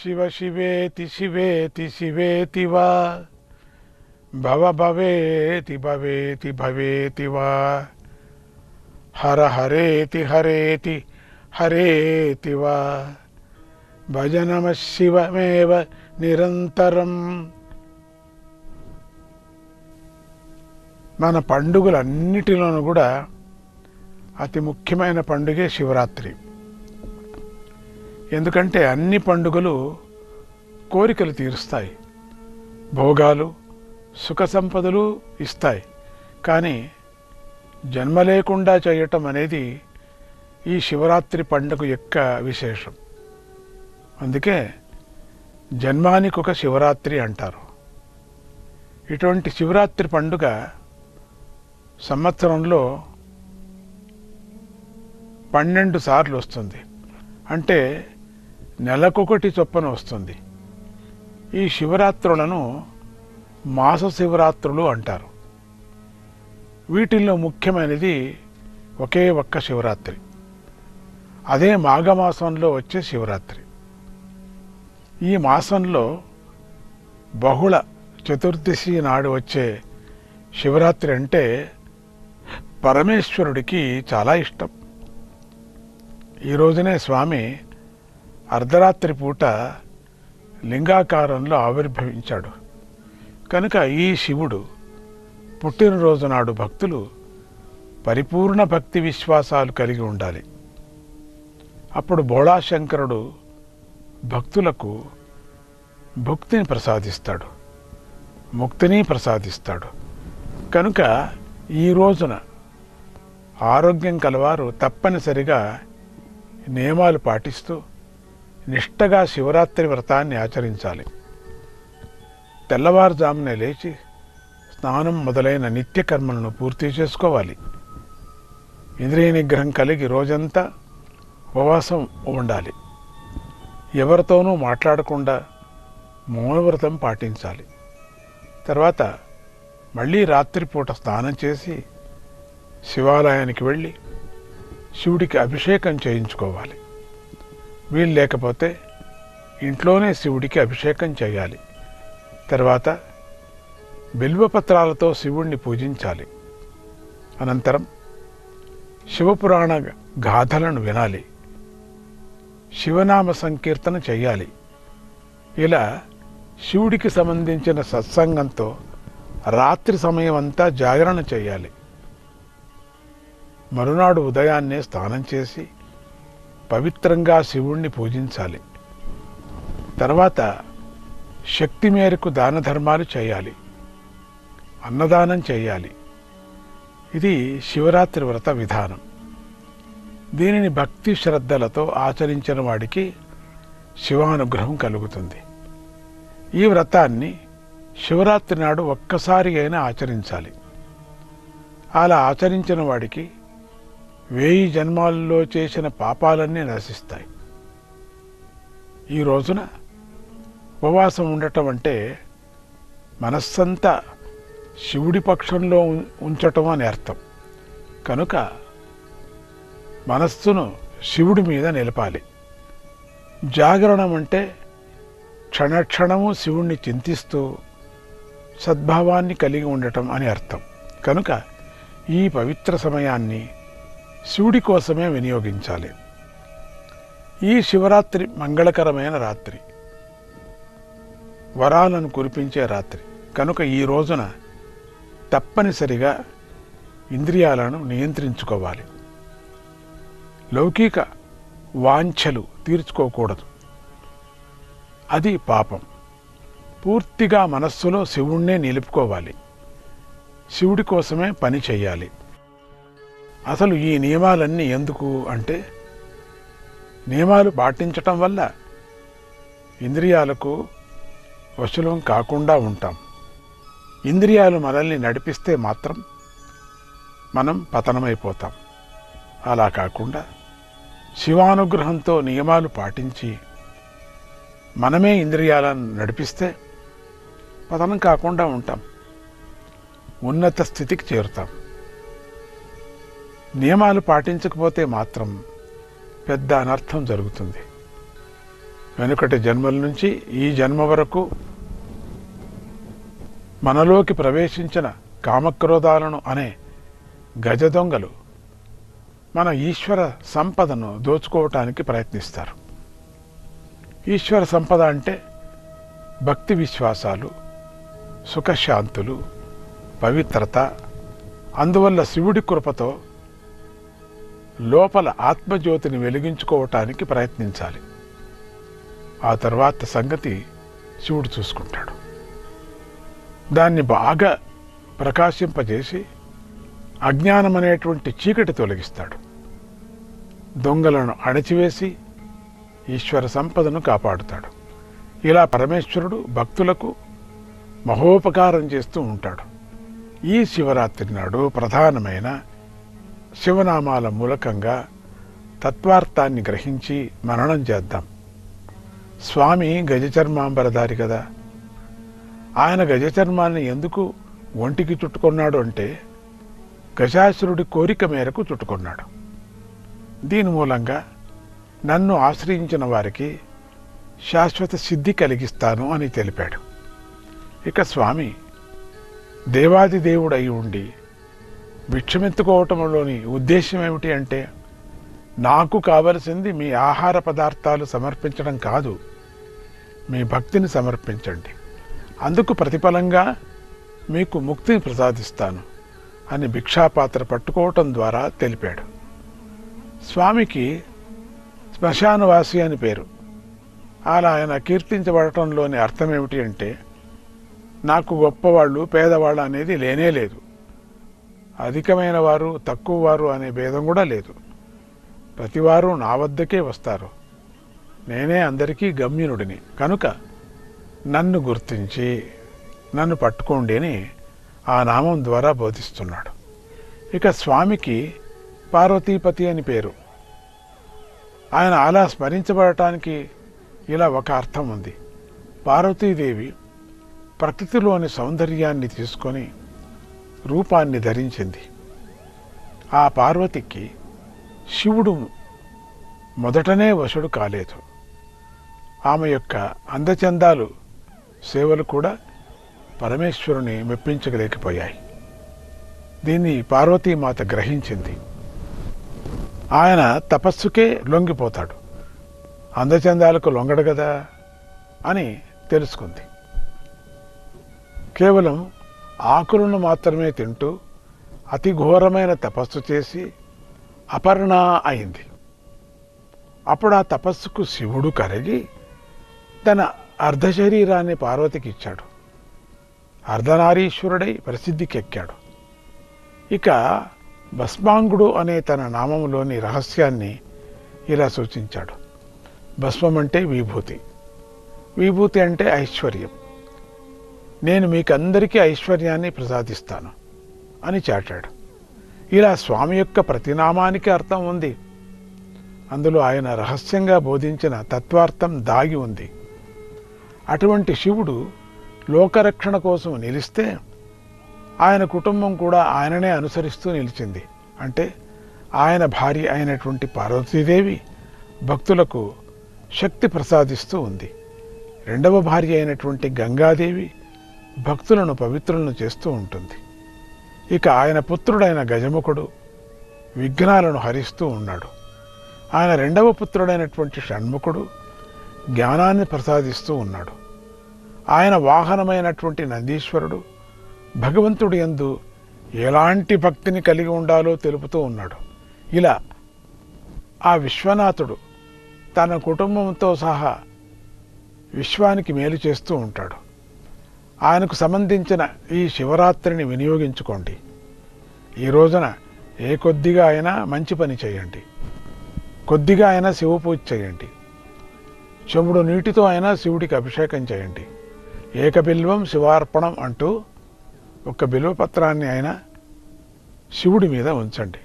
శివ శివేతి శివేతి శివేతి వా భవ భవేతి భవేతి భవేతి వా హర హరేతి హరేతి హరేతి వా భజ నమః శివమేవ నిరంతరం. మన పండుగలన్నిటిలోనూ కూడా అతి ముఖ్యమైన పండుగే శివరాత్రి. ఎందుకంటే అన్ని పండుగలు కోరికలు తీరుస్తాయి, భోగాలు సుఖ సంపదలు ఇస్తాయి. కానీ జన్మ లేకుండా చేయటం అనేది ఈ శివరాత్రి పండుగ యొక్క విశేషం. అందుకే జన్మానికి ఒక శివరాత్రి అంటారు. ఇటువంటి శివరాత్రి పండుగ సంవత్సరంలో 12 సార్లు వస్తుంది. అంటే నెలకొకటి చొప్పున వస్తుంది. ఈ శివరాత్రులను మాస శివరాత్రులు అంటారు. వీటిల్లో ముఖ్యమైనది ఒకే ఒక్క శివరాత్రి, అదే మాఘమాసంలో వచ్చే శివరాత్రి. ఈ మాసంలో బహుళ చతుర్దశి నాడు వచ్చే శివరాత్రి అంటే పరమేశ్వరుడికి చాలా ఇష్టం. ఈ రోజునే స్వామి అర్ధరాత్రి పూట లింగాకారంలో ఆవిర్భవించాడు. కనుక ఈ శివుడు పుట్టినరోజు నాడు భక్తులు పరిపూర్ణ భక్తి విశ్వాసాలు కలిగి ఉండాలి. అప్పుడు భోళాశంకరుడు భక్తులకు భుక్తిని ప్రసాదిస్తాడు, ముక్తిని ప్రసాదిస్తాడు. కనుక ఈ రోజున ఆరోగ్యం కలవారు తప్పనిసరిగా నియమాలు పాటిస్తూ నిష్టగా శివరాత్రి వ్రతాన్ని ఆచరించాలి. తెల్లవారుజామునే లేచి స్నానం మొదలైన నిత్యకర్మలను పూర్తి చేసుకోవాలి. ఇంద్రియ నిగ్రహం కలిగి రోజంతా ఉపవాసం ఉండాలి. ఎవరితోనూ మాట్లాడకుండా మౌనవ్రతం పాటించాలి. తర్వాత మళ్ళీ రాత్రిపూట స్నానం చేసి శివాలయానికి వెళ్ళి శివుడికి అభిషేకం చేయించుకోవాలి. వీలు లేకపోతే ఇంట్లోనే శివుడికి అభిషేకం చేయాలి. తర్వాత బిల్వపత్రాలతో శివుణ్ణి పూజించాలి. అనంతరం శివపురాణ గాథలను వినాలి, శివనామ సంకీర్తన చేయాలి. ఇలా శివుడికి సంబంధించిన సత్సంగంతో రాత్రి సమయం అంతా జాగరణ చేయాలి. మరునాడు ఉదయాన్నే స్నానం చేసి పవిత్రంగా శివుణ్ణి పూజించాలి. తర్వాత శక్తి మేరకు దాన ధర్మాలు చేయాలి, అన్నదానం చేయాలి. ఇది శివరాత్రి వ్రత విధానం. దీనిని భక్తి శ్రద్ధలతో ఆచరించిన వాడికి శివానుగ్రహం కలుగుతుంది. ఈ వ్రతాన్ని శివరాత్రి నాడు ఒక్కసారి అయినా ఆచరించాలి. అలా ఆచరించిన వాడికి 1000 జన్మాల్లో చేసిన పాపాలన్నీ నశిస్తాయి. ఈ రోజున ఉపవాసం ఉండటం అంటే మనస్సంతా శివుడి పక్షంలో ఉంచటం అని అర్థం. కనుక మనస్సును శివుడి మీద నిలపాలి. జాగరణం అంటే క్షణక్షణము శివుణ్ణి చింతిస్తూ సద్భావాన్ని కలిగి ఉండటం అని అర్థం. కనుక ఈ పవిత్ర సమయాన్ని శివుడి కోసమే వినియోగించాలి. ఈ శివరాత్రి మంగళకరమైన రాత్రి, వరాలను కురిపించే రాత్రి. కనుక ఈ రోజున తప్పనిసరిగా ఇంద్రియాలను నియంత్రించుకోవాలి. లౌకిక వాంఛలు తీర్చుకోకూడదు, అది పాపం. పూర్తిగా మనస్సులో శివుణ్ణే నిలుపుకోవాలి. శివుడి కోసమే పని చేయాలి. అసలు ఈ నియమాలన్నీ ఎందుకు అంటే, నియమాలు పాటించటం వల్ల ఇంద్రియాలకు వశులం కాకుండా ఉంటాం. ఇంద్రియాలు మనల్ని నడిపిస్తే మాత్రం మనం పతనమైపోతాం. అలా కాకుండా శివానుగ్రహంతో నియమాలు పాటించి మనమే ఇంద్రియాలను నడిపిస్తే పతనం కాకుండా ఉంటాం, ఉన్నత స్థితికి చేరుతాం. నియమాలు పాటించకపోతే మాత్రం పెద్ద అనర్థం జరుగుతుంది. వెనుకటి జన్మల నుంచి ఈ జన్మ వరకు మనలోకి ప్రవేశించిన కామక్రోధాలను అనే గజ దొంగలు మన ఈశ్వర సంపదను దోచుకోవటానికి ప్రయత్నిస్తారు. ఈశ్వర సంపద అంటే భక్తి విశ్వాసాలు, సుఖశాంతులు, పవిత్రత. అందువల్ల శివుడి కృపతో లోపల ఆత్మజ్యోతిని వెలిగించుకోవటానికి ప్రయత్నించాలి. ఆ తర్వాత సంగతి శివుడు చూసుకుంటాడు. దాన్ని బాగా ప్రకాశింపజేసి అజ్ఞానం అనేటువంటి చీకటి తొలగిస్తాడు. దొంగలను అణచివేసి ఈశ్వర సంపదను కాపాడుతాడు. ఇలా పరమేశ్వరుడు భక్తులకు మహోపకారం చేస్తూ ఉంటాడు. ఈ శివరాత్రి నాడు ప్రధానమైన శివనామాల మూలకంగా తత్వార్థాన్ని గ్రహించి మననం చేద్దాం. స్వామి గజచర్మాంబరధారి కదా. ఆయన గజచర్మాన్ని ఎందుకు ఒంటికి చుట్టుకున్నాడు అంటే గజాసురుడి కోరిక మేరకు చుట్టుకున్నాడు. దీని మూలంగా నన్ను ఆశ్రయించిన వారికి శాశ్వత సిద్ధి కలిగిస్తాను అని తెలిపాడు. ఇక స్వామి దేవాది దేవుడై ఉండి భిక్షమెత్తుకోవటంలోని ఉద్దేశం ఏమిటి అంటే నాకు కావలసింది మీ ఆహార పదార్థాలు సమర్పించడం కాదు, మీ భక్తిని సమర్పించండి, అందుకు ప్రతిఫలంగా మీకు ముక్తిని ప్రసాదిస్తాను అని భిక్షాపాత్ర పట్టుకోవటం ద్వారా తెలిపాడు. స్వామికి శ్మశానవాసి అని పేరు. అలా ఆయన కీర్తించబడటంలోని అర్థం ఏమిటి అంటే నాకు గొప్పవాళ్ళు పేదవాళ్ళు అనేది లేనే లేదు, అధికమైన వారు తక్కువ వారు అనే భేదం కూడా లేదు. ప్రతివారు నా వద్దకే వస్తారు, నేనే అందరికీ గమ్యునుడిని, కనుక నన్ను గుర్తించి నన్ను పట్టుకోండి అని ఆ నామం ద్వారా బోధిస్తున్నాడు. ఇక స్వామికి పార్వతీపతి అని పేరు. ఆయన అలా స్మరించబడటానికి ఇలా ఒక అర్థం ఉంది. పార్వతీదేవి ప్రకృతిలోని సౌందర్యాన్ని తీసుకొని రూపాన్ని ధరించింది. ఆ పార్వతికి శివుడు మొదటనే వశుడు కాలేదు. ఆమె యొక్క అందచందాలు సేవలు కూడా పరమేశ్వరుని మెప్పించలేకపోయాయి. దీన్ని పార్వతీమాత గ్రహించింది. ఆయన తపస్సుకే లొంగిపోతాడు, అందచందాలకు లొంగడు కదా అని తెలుసుకుంది. కేవలం ఆకులను మాత్రమే తింటూ అతి ఘోరమైన తపస్సు చేసి అపర్ణ అయింది. అప్పుడు ఆ తపస్సుకు శివుడు కరిగి తన అర్ధశరీరాన్ని పార్వతికి ఇచ్చాడు. అర్ధనారీశ్వరుడై ప్రసిద్ధికెక్కాడు. ఇక భస్మాంగుడు అనే తన నామములోని రహస్యాన్ని ఇలా సూచించాడు. భస్మం అంటే విభూతి, విభూతి అంటే ఐశ్వర్యం. నేను మీకందరికీ ఐశ్వర్యాన్ని ప్రసాదిస్తాను అని చాటాడు. ఇలా స్వామి యొక్క ప్రతినామానికి అర్థం ఉంది. అందులో ఆయన రహస్యంగా బోధించిన తత్వార్థం దాగి ఉంది. అటువంటి శివుడు లోకరక్షణ కోసం నిలిస్తే ఆయన కుటుంబం కూడా ఆయననే అనుసరిస్తూ నిలిచింది. అంటే ఆయన భార్య అయినటువంటి పార్వతీదేవి భక్తులకు శక్తి ప్రసాదిస్తూ ఉంది. రెండవ భార్య అయినటువంటి గంగాదేవి భక్తులను పవిత్రులను చేస్తూ ఉంటుంది. ఇక ఆయన పుత్రుడైన గజముఖుడు విఘ్నాలను హరిస్తూ ఉన్నాడు. ఆయన రెండవ పుత్రుడైనటువంటి షణ్ముఖుడు జ్ఞానాన్ని ప్రసాదిస్తూ ఉన్నాడు. ఆయన వాహనమైనటువంటి నందీశ్వరుడు భగవంతుడి యందు ఎలాంటి భక్తిని కలిగి ఉండాలో తెలుపుతూ ఉన్నాడు. ఇలా ఆ విశ్వనాథుడు తన కుటుంబంతో సహా విశ్వానికి మేలు చేస్తూ ఉంటాడు. ఆయనకు సంబంధించిన ఈ శివరాత్రిని వినియోగించుకోండి. ఈ రోజున ఏ కొద్దిగా అయినా మంచి పని చేయండి, కొద్దిగా అయినా శివ పూజ చేయండి, చెముడు నీటితో అయినా శివుడికి అభిషేకం చేయండి. ఏకబిల్వం శివార్పణం అంటూ ఒక బిల్వపత్రాన్ని అయినా శివుడి మీద ఉంచండి.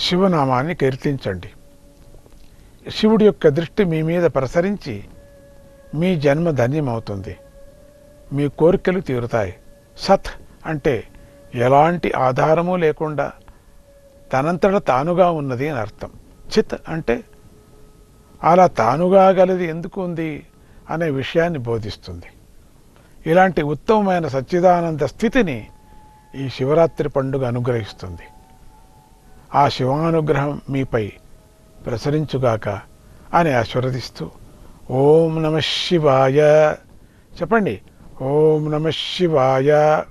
శివనామాన్ని కీర్తించండి. శివుడి యొక్క దృష్టి మీ మీద ప్రసరించి మీ జన్మ ధన్యమవుతుంది, మీ కోరికలు తీరుతాయి. సత్ అంటే ఎలాంటి ఆధారము లేకుండా తనంతట తానుగా ఉన్నది అని అర్థం. చిత్ అంటే అలా తానుగా గలది ఎందుకు ఉంది అనే విషయాన్ని బోధిస్తుంది. ఇలాంటి ఉత్తమమైన సచ్చిదానంద స్థితిని ఈ శివరాత్రి పండుగ అనుగ్రహిస్తుంది. ఆ శివానుగ్రహం మీపై ప్రసరించుగాక అని ఆశీర్వదిస్తూ ఓం నమః శివాయ చెప్పండి. ఓం నమః శివాయ.